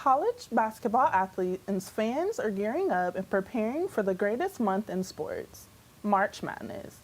College basketball athletes and fans are gearing up and preparing for the greatest month in sports, March Madness.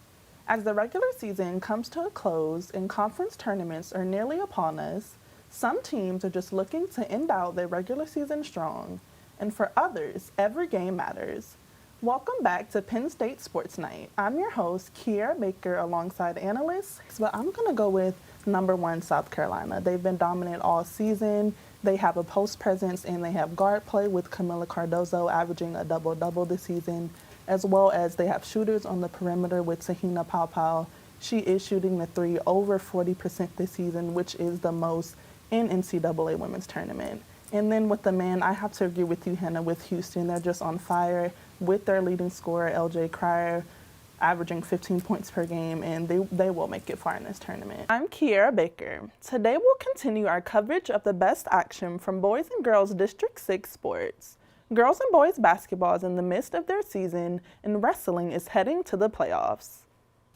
As the regular season comes to a close and conference tournaments are nearly upon us, some teams are just looking to end out their regular season strong, and for others, every game matters. Welcome back to Penn State Sports Night. I'm your host, Kiera Baker, alongside analysts, but I'm going to go with number one, South Carolina. They've been dominant all season. They have a post presence and they have guard play with Camila Cardozo averaging a double-double this season, as well as they have shooters on the perimeter with Tahina Paopao. She is shooting the three over 40% this season, which is the most in NCAA women's tournament. And then with the men, I have to agree with you, Hannah, with Houston. They're just on fire with their leading scorer, L.J. Cryer, averaging 15 points per game, and they will make it far in this tournament. I'm Kiera Baker. Today we'll continue our coverage of the best action from boys and girls District 6 sports. Girls and boys basketball is in the midst of their season, and wrestling is heading to the playoffs.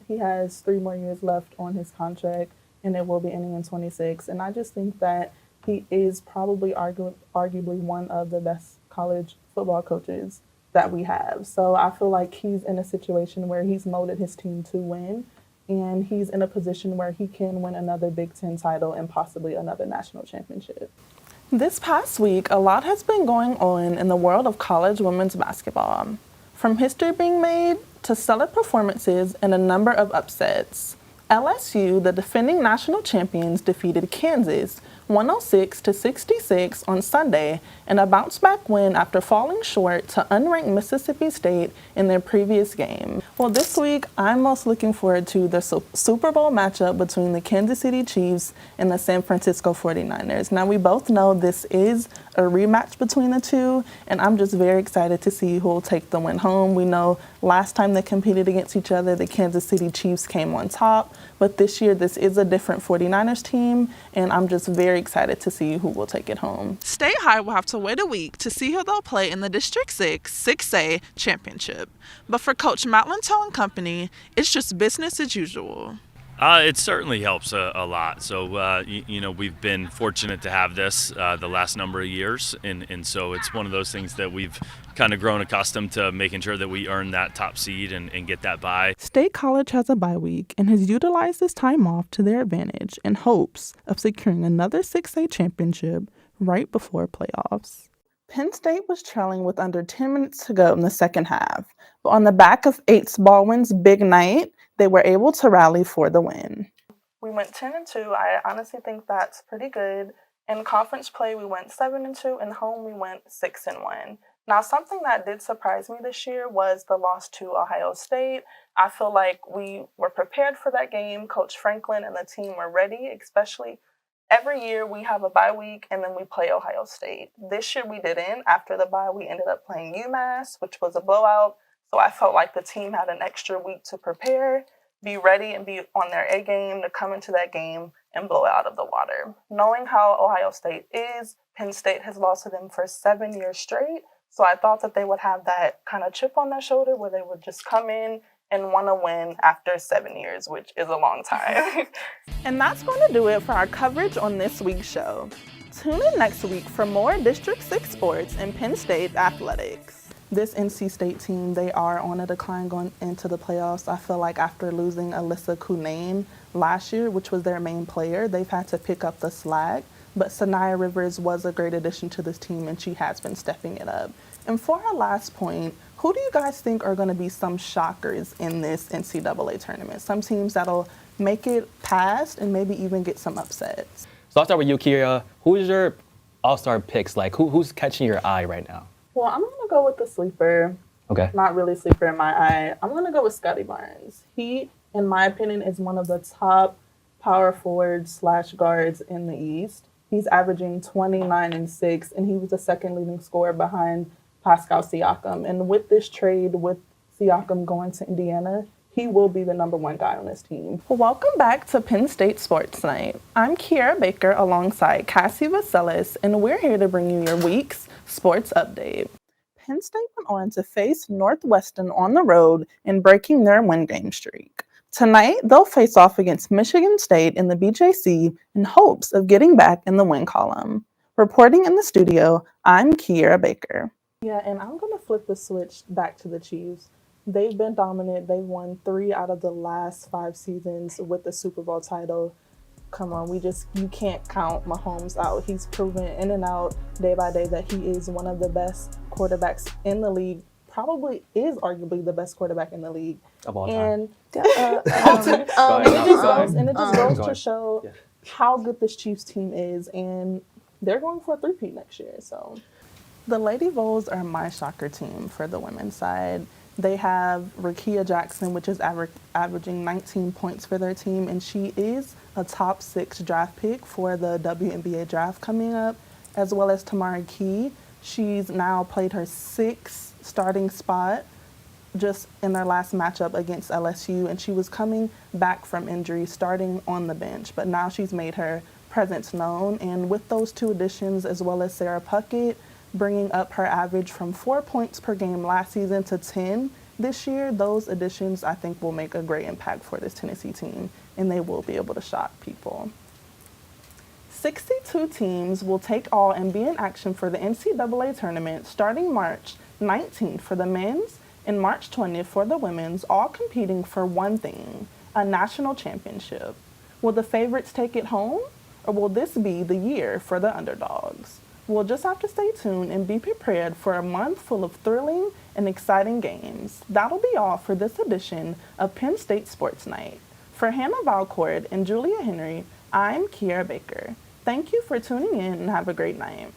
He has 3 more years left on his contract, and it will be ending in 26, and I just think that he is probably arguably one of the best college football coaches that we have. So I feel like he's in a situation where he's molded his team to win, and he's in a position where he can win another Big Ten title and possibly another national championship. This past week, a lot has been going on in the world of college women's basketball. From history being made to stellar performances and a number of upsets. LSU, the defending national champions, defeated Kansas 106-66 on Sunday in a bounce-back win after falling short to unranked Mississippi State in their previous game. Well, this week, I'm most looking forward to the Super Bowl matchup between the Kansas City Chiefs and the San Francisco 49ers. Now, we both know this is a rematch between the two, and I'm just very excited to see who will take the win home. We know last time they competed against each other, the Kansas City Chiefs came on top, but this year this is a different 49ers team, and I'm just very excited to see who will take it home. State High will have to wait a week to see who they'll play in the District 6 6A championship. But for Coach Matt Lintel and company, it's just business as usual. It certainly helps a lot. So, we've been fortunate to have this the last number of years. And so it's one of those things that we've kind of grown accustomed to making sure that we earn that top seed and get that bye. State College has a bye week and has utilized this time off to their advantage in hopes of securing another 6A championship right before playoffs. Penn State was trailing with under 10 minutes to go in the second half, but on the back of Ace Baldwin's big night, they were able to rally for the win. We went 10-2. I honestly think that's pretty good. In conference play, we went 7-2. In home, we went 6-1. Now, something that did surprise me this year was the loss to Ohio State. I feel like we were prepared for that game. Coach Franklin and the team were ready, especially every year we have a bye week and then we play Ohio State. This year we didn't. After the bye, we ended up playing UMass, which was a blowout. So I felt like the team had an extra week to prepare, be ready, and be on their A game to come into that game and blow it out of the water. Knowing how Ohio State is, Penn State has lost to them for 7 years straight. So I thought that they would have that kind of chip on their shoulder where they would just come in and want to win after 7 years, which is a long time. And that's going to do it for our coverage on this week's show. Tune in next week for more District 6 sports and Penn State athletics. This NC State team, they are on a decline going into the playoffs. I feel like after losing Alyssa Cunane last year, which was their main player, they've had to pick up the slack. But Sanaya Rivers was a great addition to this team, and she has been stepping it up. And for our last point, who do you guys think are going to be some shockers in this NCAA tournament? Some teams that'll make it past and maybe even get some upsets. So I'll start with you, Kiera. Who's your all-star picks? Like, who's catching your eye right now? Well, I'm going to go with the sleeper. Okay. Not really sleeper in my eye. I'm going to go with Scotty Barnes. He, in my opinion, is one of the top power forwards / guards in the East. He's averaging 29-6, and he was the second leading scorer behind Pascal Siakam. And with this trade, with Siakam going to Indiana, he will be the number one guy on this team. Welcome back to Penn State Sports Night. I'm Kiera Baker alongside Cassie Vaselis, and we're here to bring you your week's sports update. Penn State went on to face Northwestern on the road in breaking their win-game streak. Tonight, they'll face off against Michigan State in the BJC in hopes of getting back in the win column. Reporting in the studio, I'm Kiera Baker. Yeah, and I'm going to flip the switch back to the Chiefs. They've been dominant. They've won 3 out of the last 5 seasons with the Super Bowl title. Come on, you can't count Mahomes out. He's proven in and out day by day that he is one of the best quarterbacks in the league. Probably is arguably the best quarterback in the league. Of all time. And Go it just Go goes to ahead. show Yeah. how good this Chiefs team is, and they're going for a three-peat next year. So the Lady Vols are my shocker team for the women's side. They have Rakia Jackson, which is averaging 19 points for their team, and she is a top 6 draft pick for the WNBA draft coming up, as well as Tamara Key. She's now played her 6th starting spot just in their last matchup against LSU, and she was coming back from injury, starting on the bench, but now she's made her presence known. And with those 2 additions, as well as Sarah Puckett, bringing up her average from 4 points per game last season to 10 this year, those additions I think will make a great impact for this Tennessee team, and they will be able to shock people. 62 teams will take all and be in action for the NCAA tournament starting March 19th for the men's and March 20th for the women's, all competing for one thing, a national championship. Will the favorites take it home, or will this be the year for the underdogs? We'll just have to stay tuned and be prepared for a month full of thrilling and exciting games. That'll be all for this edition of Penn State Sports Night. For Hannah Valcourt and Julia Henry, I'm Kiera Baker. Thank you for tuning in and have a great night.